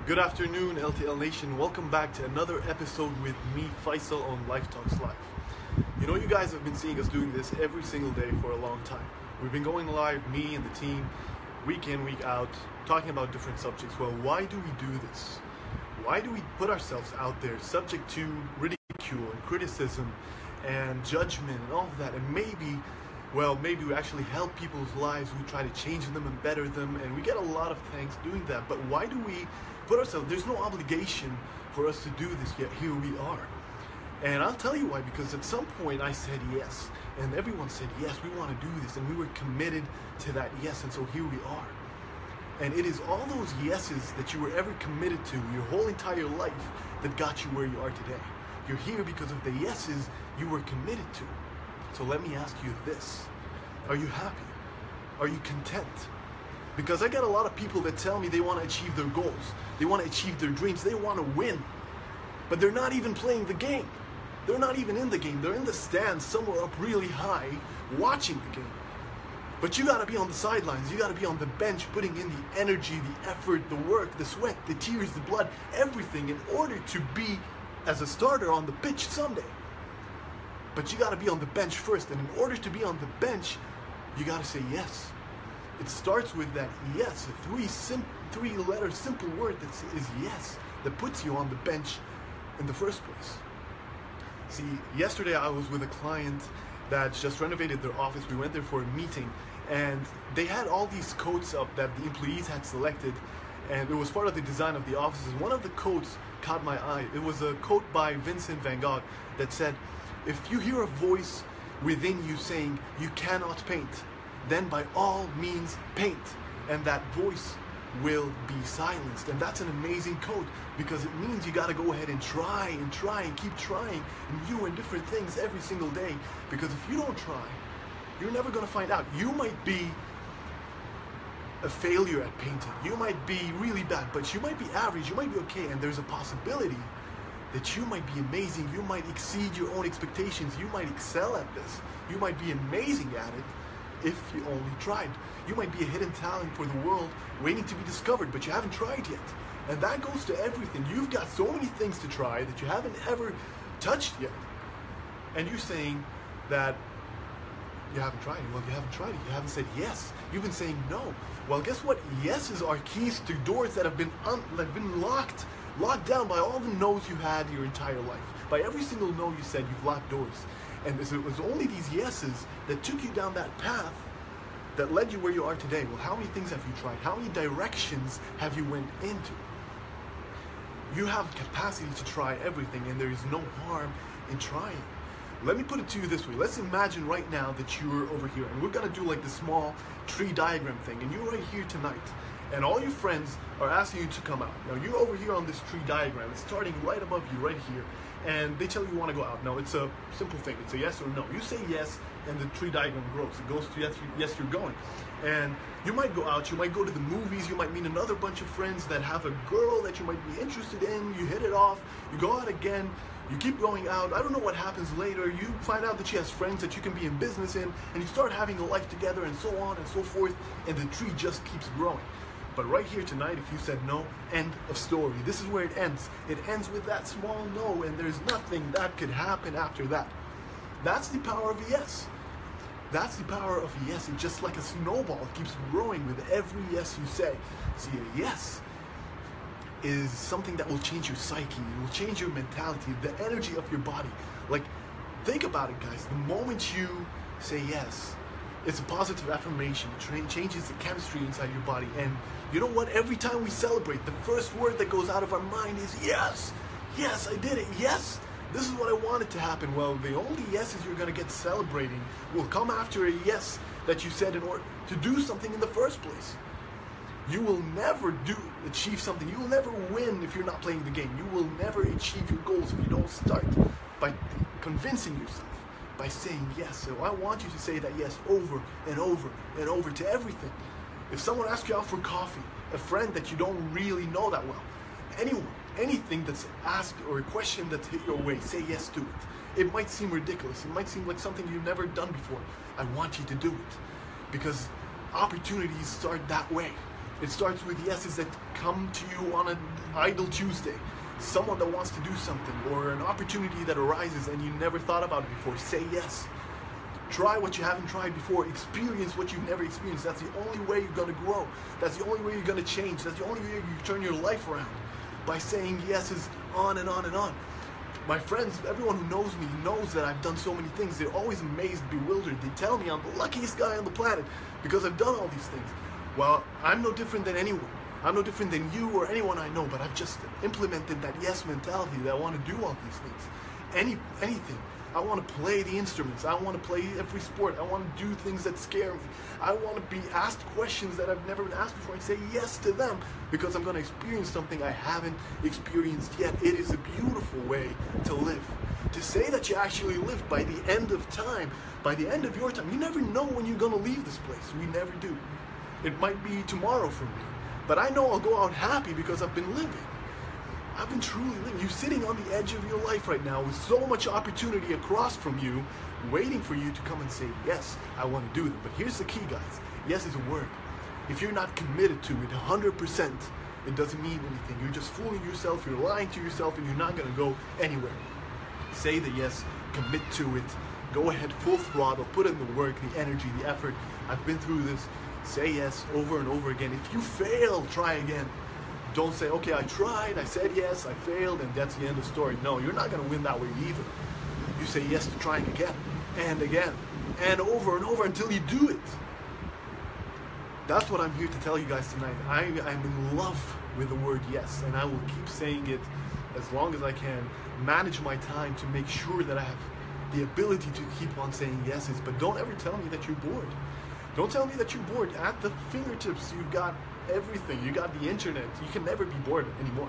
Good afternoon, LTL Nation. Welcome back to another episode with me, Faisal, on Life Talks Live. You know, you guys have been seeing us doing this every single day for a long time. We've been going live, me and the team, week in, week out, talking about different subjects. Well, why do we do this? Why do we put ourselves out there subject to ridicule and criticism and judgment and all of that? And maybe we actually help people's lives. We try to change them and better them, and we get a lot of thanks doing that. But why do we put ourselves, there's no obligation for us to do this, yet here we are. And I'll tell you why, because at some point I said yes, and everyone said yes, we want to do this, and we were committed to that yes, and so here we are. And it is all those yeses that you were ever committed to your whole entire life that got you where you are today. You're here because of the yeses you were committed to. So let me ask you this. Are you happy? Are you content? Because I get a lot of people that tell me they want to achieve their goals. They want to achieve their dreams. They want to win. But they're not even playing the game. They're not even in the game. They're in the stands somewhere up really high watching the game. But you got to be on the sidelines. You got to be on the bench putting in the energy, the effort, the work, the sweat, the tears, the blood, everything in order to be as a starter on the pitch someday. But you got to be on the bench first, and in order to be on the bench, you got to say yes. It starts with that yes, a three-letter simple word that is yes, that puts you on the bench in the first place. See, yesterday I was with a client that just renovated their office. We went there for a meeting, and they had all these coats up that the employees had selected, and it was part of the design of the offices. One of the coats caught my eye. It was a coat by Vincent van Gogh that said, "If you hear a voice within you saying you cannot paint, then by all means paint, and that voice will be silenced." And that's an amazing quote, because it means you got to go ahead and try and keep trying and doing different things every single day. Because if you don't try, you're never going to find out. You might be a failure at painting. You might be really bad, but you might be average. You might be okay, and there's a possibility that you might be amazing. You might exceed your own expectations. You might excel at this. You might be amazing at it if you only tried. You might be a hidden talent for the world waiting to be discovered, but you haven't tried yet. And that goes to everything. You've got so many things to try that you haven't ever touched yet. And you're saying that you haven't tried it. Well, you haven't tried it. You haven't said yes. You've been saying no. Well, guess what? Yeses are keys to doors that have been locked down by all the no's you had your entire life. By every single no you said, you've locked doors. And it was only these yeses that took you down that path that led you where you are today. Well, how many things have you tried? How many directions have you went into? You have capacity to try everything, and there is no harm in trying. Let me put it to you this way. Let's imagine right now that you're over here, and we're gonna do like the small tree diagram thing, and you're right here tonight, and all your friends are asking you to come out. Now you're over here on this tree diagram. It's starting right above you, right here, and they tell you want to go out. Now it's a simple thing. It's a yes or no. You say yes, and the tree diagram grows. It goes to yes, you're going. And you might go out. You might go to the movies. You might meet another bunch of friends that have a girl that you might be interested in. You hit it off. You go out again. You keep going out. I don't know what happens later. You find out that she has friends that you can be in business in, and you start having a life together, and so on and so forth, and the tree just keeps growing. But right here tonight, if you said no, end of story. This is where it ends. It ends with that small no, and there's nothing that could happen after that. That's the power of a yes. That's the power of a yes. It's just like a snowball. It keeps growing with every yes you say. See, a yes is something that will change your psyche. It will change your mentality, the energy of your body. Like, think about it, guys. The moment you say yes, it's a positive affirmation. It changes the chemistry inside your body. And you know what? Every time we celebrate, the first word that goes out of our mind is yes. Yes, I did it. Yes, this is what I wanted to happen. Well, the only yeses you're going to get celebrating will come after a yes that you said in order to do something in the first place. You will never achieve something. You will never win if you're not playing the game. You will never achieve your goals if you don't start by convincing yourself, by saying yes. So I want you to say that yes over and over and over to everything. If someone asks you out for coffee, a friend that you don't really know that well, anyone, anything that's asked or a question that's hit your way, say yes to it. It might seem ridiculous. It might seem like something you've never done before. I want you to do it, because opportunities start that way. It starts with yeses that come to you on an idle Tuesday. Someone that wants to do something, or an opportunity that arises and you never thought about it before. Say yes. Try what you haven't tried before. Experience what you've never experienced. That's the only way you're going to grow. That's the only way you're going to change. That's the only way you turn your life around. By saying yeses on and on and on. My friends, everyone who knows me knows that I've done so many things. They're always amazed, bewildered. They tell me I'm the luckiest guy on the planet because I've done all these things. Well, I'm no different than anyone. I'm no different than you or anyone I know, but I've just implemented that yes mentality that I want to do all these things. Anything. I want to play the instruments. I want to play every sport. I want to do things that scare me. I want to be asked questions that I've never been asked before and say yes to them because I'm going to experience something I haven't experienced yet. It is a beautiful way to live. To say that you actually lived by the end of time, by the end of your time. You never know when you're going to leave this place. We never do. It might be tomorrow for me, but I know I'll go out happy because I've been living. I've been truly living. You're sitting on the edge of your life right now with so much opportunity across from you, waiting for you to come and say, yes, I want to do it. But here's the key, guys. Yes is a word. If you're not committed to it 100%, it doesn't mean anything. You're just fooling yourself, you're lying to yourself, and you're not going to go anywhere. Say the yes, commit to it, go ahead full throttle, put in the work, the energy, the effort. I've been through this. Say yes over and over again. If you fail, try again. Don't say, okay, I tried, I said yes, I failed, and that's the end of the story. No, you're not going to win that way either. You say yes to trying again, and over until you do it. That's what I'm here to tell you guys tonight. I'm in love with the word yes, and I will keep saying it as long as I can. Manage my time to make sure that I have the ability to keep on saying yeses, but don't ever tell me that you're bored. Don't tell me that you're bored. At the fingertips, you've got everything. You got the internet. You can never be bored anymore.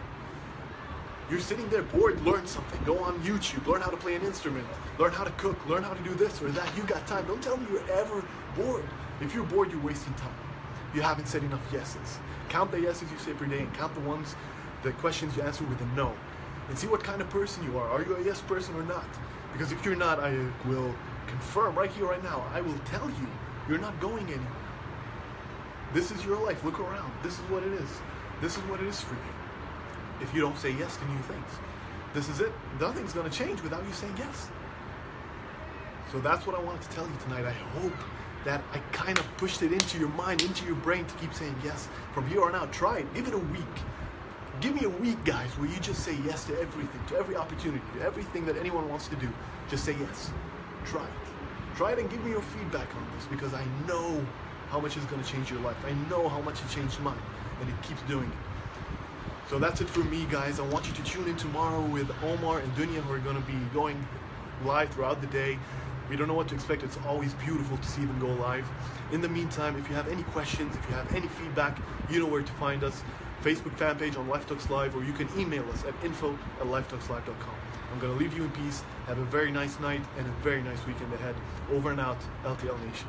You're sitting there bored, learn something. Go on YouTube, learn how to play an instrument, learn how to cook, learn how to do this or that. You got time. Don't tell me you're ever bored. If you're bored, you're wasting time. You haven't said enough yeses. Count the yeses you say per day and count the questions you answer with a no. And see what kind of person you are. Are you a yes person or not? Because if you're not, I will confirm right here, right now. I will tell you, you're not going anywhere. This is your life. Look around. This is what it is. This is what it is for you. If you don't say yes to new things, this is it. Nothing's going to change without you saying yes. So that's what I wanted to tell you tonight. I hope that I kind of pushed it into your mind, into your brain to keep saying yes. From here on out, try it. Give it a week. Give me a week, guys, where you just say yes to everything, to every opportunity, to everything that anyone wants to do. Just say yes. Try it. Try it and give me your feedback on this, because I know how much it's going to change your life. I know how much it changed mine, and it keeps doing it. So that's it for me, guys. I want you to tune in tomorrow with Omar and Dunya, who are going to be going live throughout the day. We don't know what to expect. It's always beautiful to see them go live. In the meantime, if you have any questions, if you have any feedback, you know where to find us. Facebook fan page on Life Talks Live, or you can email us at info@lifetalkslive.com. I'm going to leave you in peace. Have a very nice night and a very nice weekend ahead. Over and out, LTL Nation.